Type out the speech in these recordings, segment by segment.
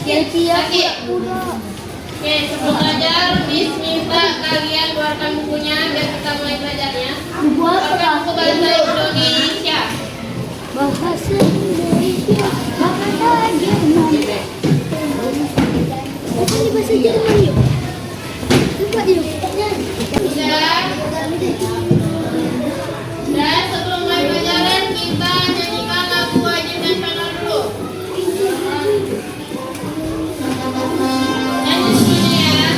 Oke, sebelum belajar, Miss minta kalian keluarkan bukunya biar kita mulai belajarnya. Buku apa? Pakai buku bahasa Indonesia. Bahasa Indonesia. Bukan di bahasa Jerman yuk. Coba yuk. Dan sebelum mulai pelajaran kita nyanyikan lagu wajib nasional dulu. Nyanyi semuanya ya.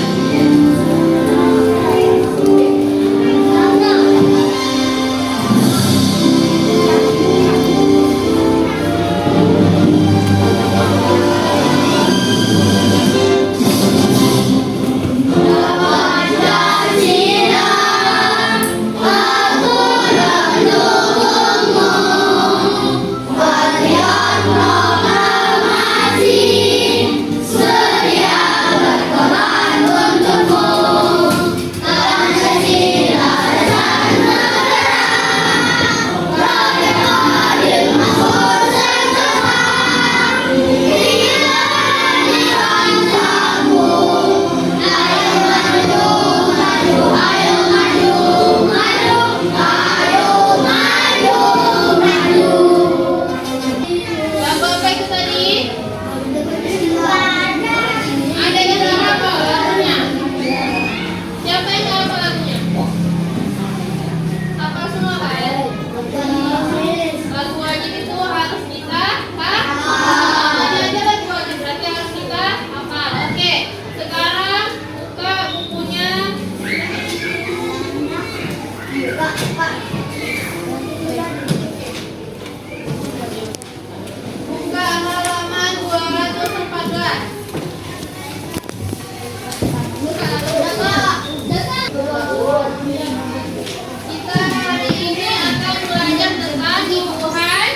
Lagu apa itu tadi? Ada yang tahu apa lagunya? Siapa yang tahu apa lagunya? Apa semua kan? Lagu wajib itu harus kita apa aja lagu wajib berarti harus kita hafal. Oke, sekarang buka bukunya. Buka halaman 214. Kita hari ini akan belajar tentang imbuhan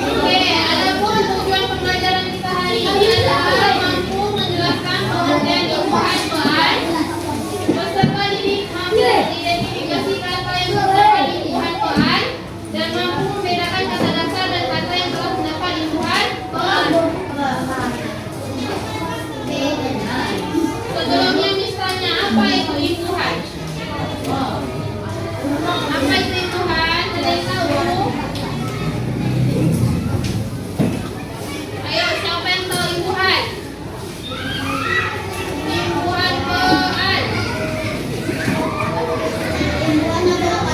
Oke, adapun tujuan pembelajaran kita hari ini adalah mampu menjelaskan pengertian imbuhan bahan beserta mengidentifikasikan apa yang terdapat di imbuhan bahan dan mampu membedakan kata dasar dan kata yang telah terdapat di imbuhan bahan. Sebelumnya misalnya apa itu imbuhan? Apa itu imbuhan? Ada yang tahu? Ayo, siapa yang tahu imbuhan? Imbuhan bahan. Imbuhan adalah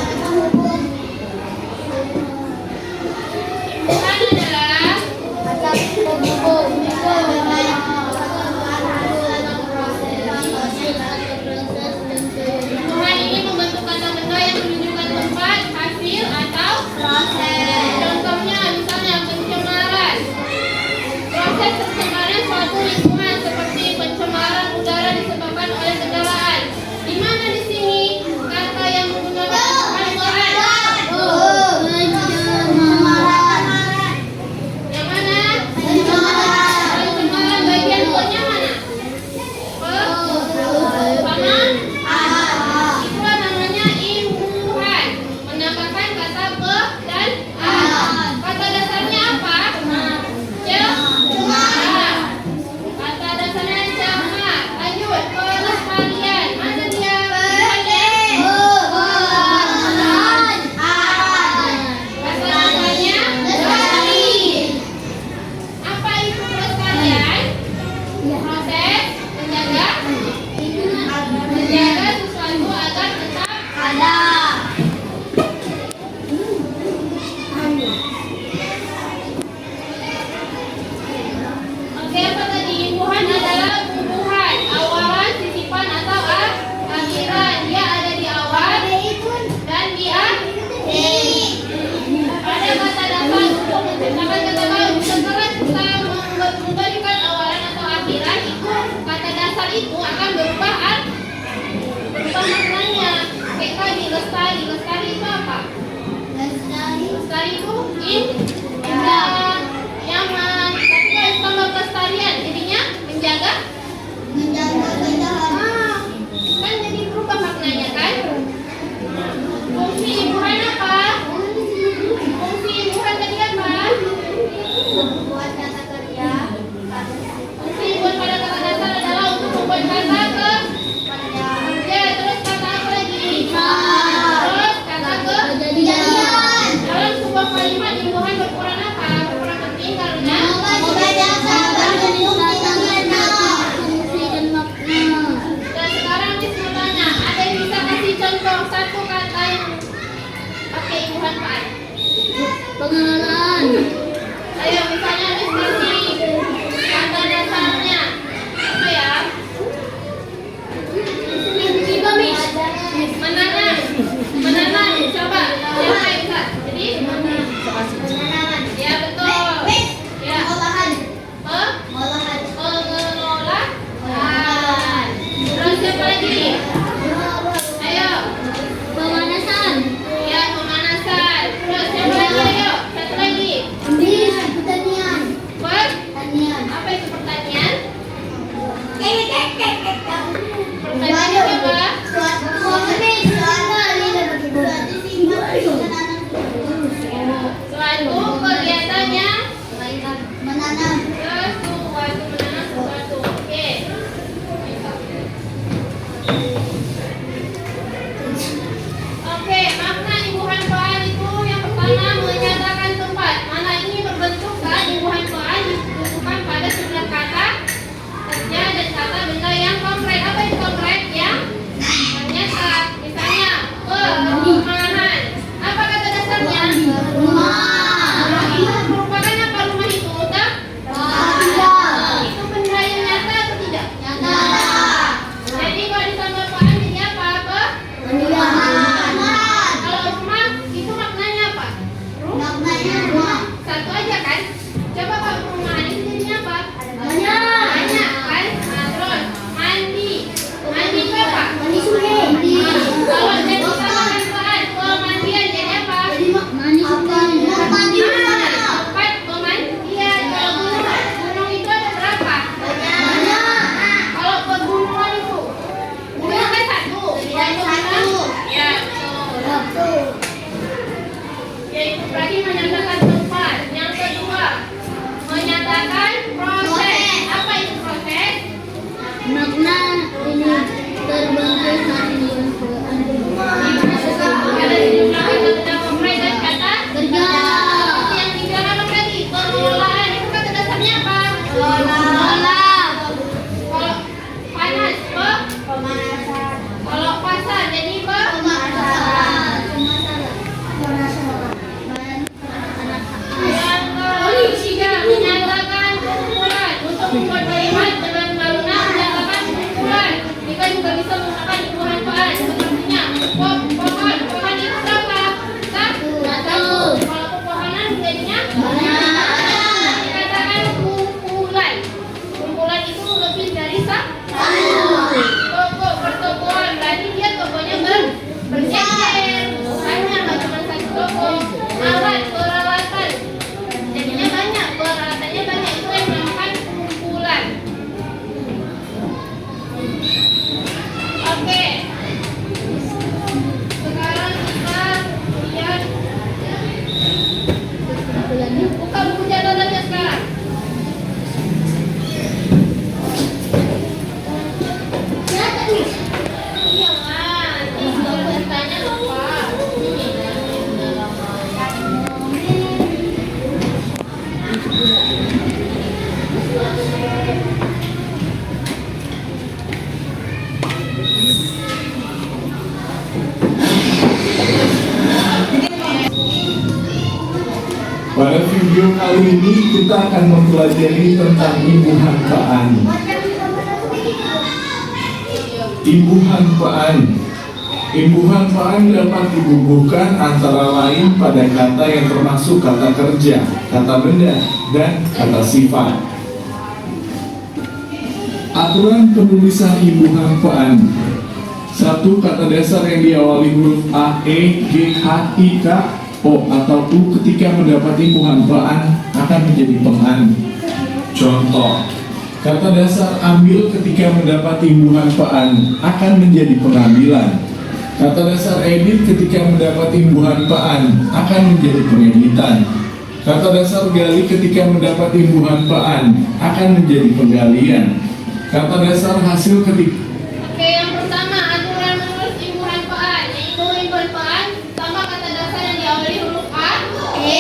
imbuhan ini membentuk kata benda yang menunjukkan tempat, hasil, atau proses. Contohnya misalnya pencemaran. Proses pencemaran suatu lingkungan seperti pencemaran udara disebabkan oleh kendaraan. Di mana di sini kata yang menggunakan imbuhan bahan? Yang mana? Pencemaran bagian buatnya mana? Sama? Itulah namanya imbuhan. Menambahkan kata be dan a. Kata dasarnya apa? Cemar. Kata dasarnya cemar. Lanjut, pelestarian. Mana dia? Kata dasarnya lestari. Apa itu pelestarian? Proses menjaga sesuatu agar tetap ada. Oke, apa tadi? Imbuhan adalah tumbuhan, awalan, sisipan atau akhiran. Dia ada di awal dan di akhir. Pada kata dasar untuk menciptakan kata baru, setelah kita memberikan awalan atau akhiran, itu kata dasar itu akan berubah maknanya. Kayak tadi lestari. Lestari itu apa? Lestari itu indah, nyaman. Tapi kalau tambah pelestarian, jadinya menjaga. Kan jadi berubah maknanya kan? Fungsi imbuhan apa? Fungsi imbuhan tadi sebuah kalimat imbuhan berukuran apa? Berukuran penting karena dan sekarang Miss mau tanya, ada yang bisa kasih contoh satu kata yang pakai imbuhan Pak? Pengenalan. Ayo misalnya Miss kasih kata dasarnya apa ya? Menanam. Menanam. Coba siapa yang bisa? Jadi ya betul. Ya. Pengelolaan. Terus siapa lagi? Ayo. Pemanasan. Ya, pemanasan. Terus siapa lagi? Ayo. Satu lagi. Pertanian. Apa itu pertanian? Pertanian apa? Suatu kegiatannya sesuatu menanam sesuatu. Oke. Oke, makna imbuhan Quran itu yang pertama menyatakan tempat. Mana ini berbentuk kan imbuhan Quran ditentukan pada sebelah kata kerja dan kata benda yang konkret. Apa itu konkret? Yang nyata. Misalnya perumahan. Apa kata dasarnya? Merupakan apa rumah itu? Udah? Itu benda yang nyata atau tidak? Jadi kalau ditambah Quran jadi apa? Kalau rumah itu maknanya apa? Rumah. Satu aja kan? Coba kalau perumahan itu jadinya apa? Banyak kan? Nah, terus mandi. Mandi itu apa? Kalau jadi tambahkan Quran pemandian jadi apa? Tempat pemandian. Kalau gunung itu ada berapa? Kalau pegunungan itu gunung kan satu. Ya, betul. Yaitu berarti menyatakan tempat. Yang kedua, menyatakan proses. Apa itu proses? Makna ini berbagai stadium Ada sejumlah kata benda konkret dan kata kerja. yang tiga apa berarti? Pengelolaan. Itu kata dasarnya apa? Kelola. Kalau panas, kalau pasar jadi yang ketiga menyatakan kumpulan. Untuk membuat kalimat dengan bangunan menyatakan kumpulan. Kita juga bisa menggunakan imbuhan Quran. Sepertinya pohon itu berapa? Satu. Kalau pepohonan jadinya dikatakan kumpulan. Kumpulan itu lebih dari satu. Toko pertokoan berarti dia tokonya berjejer. Banyak nggak cuma satu toko. Alat peralatan jadinya banyak, peralatannya banyak, itu yang dinamakan kumpulan. Oke. Sekarang kita lihat, buka buku catatannya sekarang. Iya kan, tinggal bertanya lupa. Pada video kali ini kita akan mempelajari tentang imbuhan Quran. Imbuhan Quran. Imbuhan Quran dapat dibubuhkan antara lain pada kata yang termasuk kata kerja, kata benda, dan kata sifat. Aturan penulisan imbuhan Quran. Satu, kata dasar yang diawali huruf A, E, G, H, I, K, O atau U ketika mendapat imbuhan Quran akan menjadi pengan. Contoh, kata dasar ambil ketika mendapat imbuhan Quran akan menjadi pengambilan. Kata dasar edit ketika mendapat imbuhan Quran akan menjadi pengeditan. Kata dasar gali ketika mendapat imbuhan Quran akan menjadi penggalian. Kata dasar hasil ketika Oke, yang pertama aturan menulis imbuhan Quran, yaitu imbuhan Quran sama kata dasar yang diawali huruf A, E,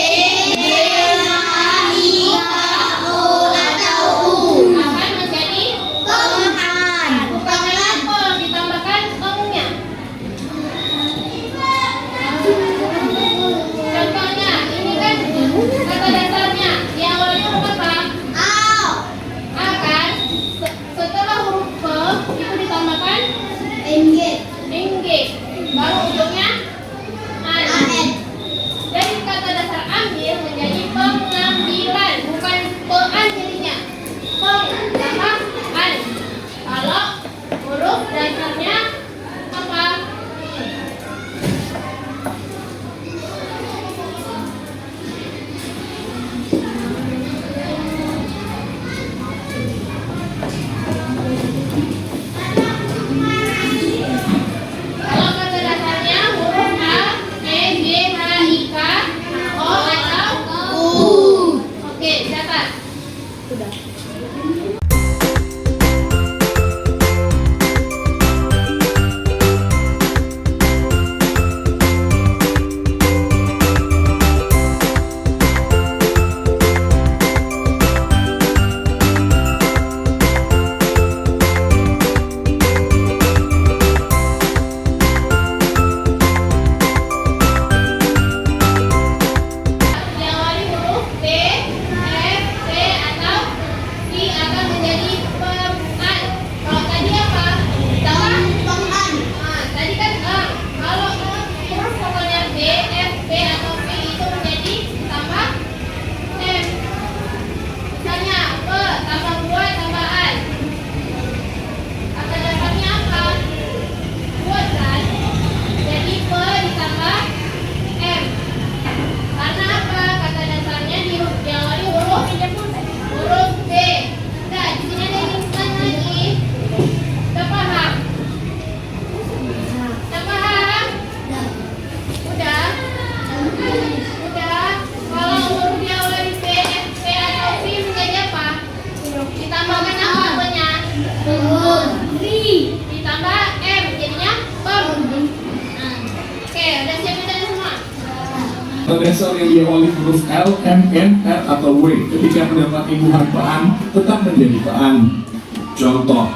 Kata dasar yang diawali huruf L, M, N, R, atau W ketika mendapat imbuhan paan tetap menjadi paan. Contoh,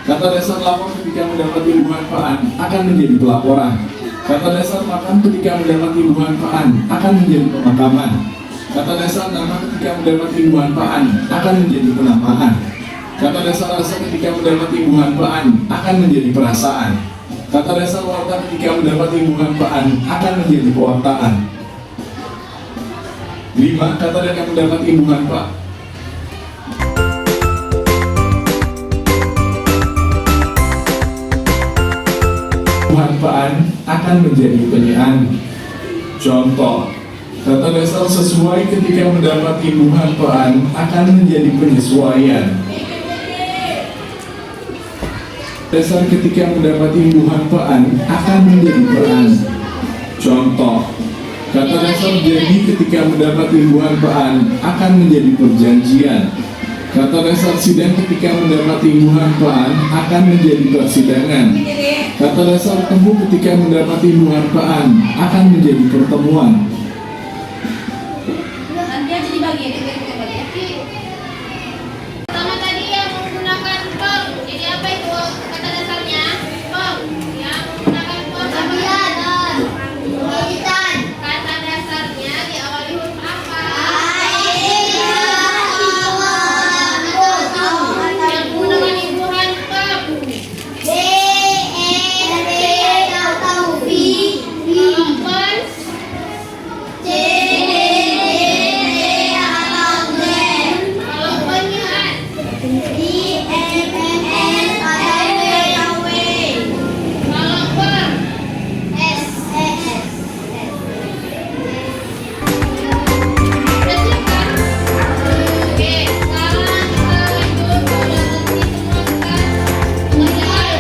kata dasar lapor ketika mendapat imbuhan paan akan menjadi pelaporan. Kata dasar makan ketika mendapat imbuhan paan akan menjadi pemakaman. Kata dasar nama ketika mendapat imbuhan paan akan menjadi penamaan. Kata dasar rasa ketika mendapat imbuhan paan akan menjadi perasaan. Kata dasar warta ketika mendapat imbuhan paan akan menjadi pewartaan. 5. Kata yang mendapat imbuhan paan akan menjadi penyean. Contoh, kata dasar sesuai ketika mendapat imbuhan paan akan menjadi penyesuaian. Dasar ketika mendapat imbuhan paan akan menjadi peran. Contoh, kata dasar jadi ketika mendapat imbuhan paan akan menjadi perjanjian. Kata dasar sidang ketika mendapat imbuhan paan akan menjadi persidangan. Kata dasar temu ketika mendapat imbuhan paan akan menjadi pertemuan. Nanti aja dibagi ya, pertama tadi yang menggunakan pem. Jadi apa itu kata dasarnya? Pem. Yang menggunakan pem kata dasarnya diawali huruf apa? Yang menggunakan imbuhan pem. Kalau penyihan. Kalau per. Udah siap kan? Oke, sekarang kita lanjut ke penyihan.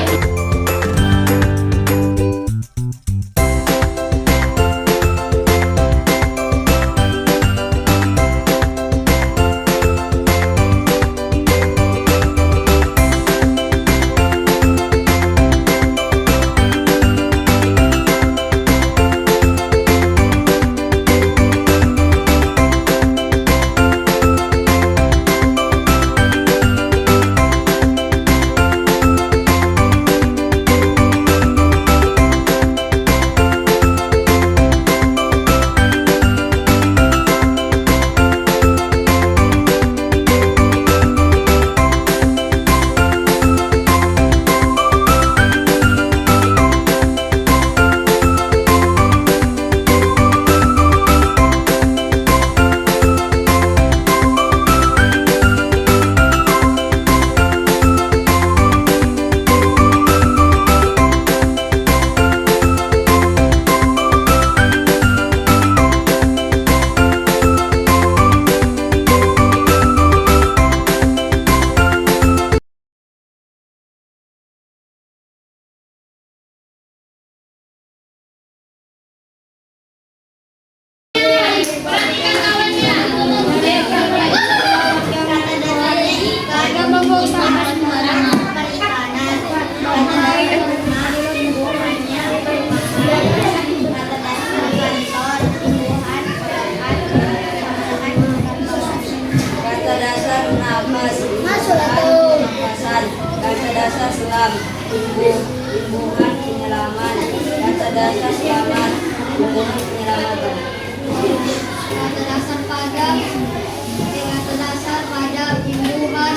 Perhatikan kawannya. Kata dasar nafas, kata dasar selam, imbuhan penyelaman, kata dasar selamat, imbuhan penyelamatan. Kata dasar pada, imbuhan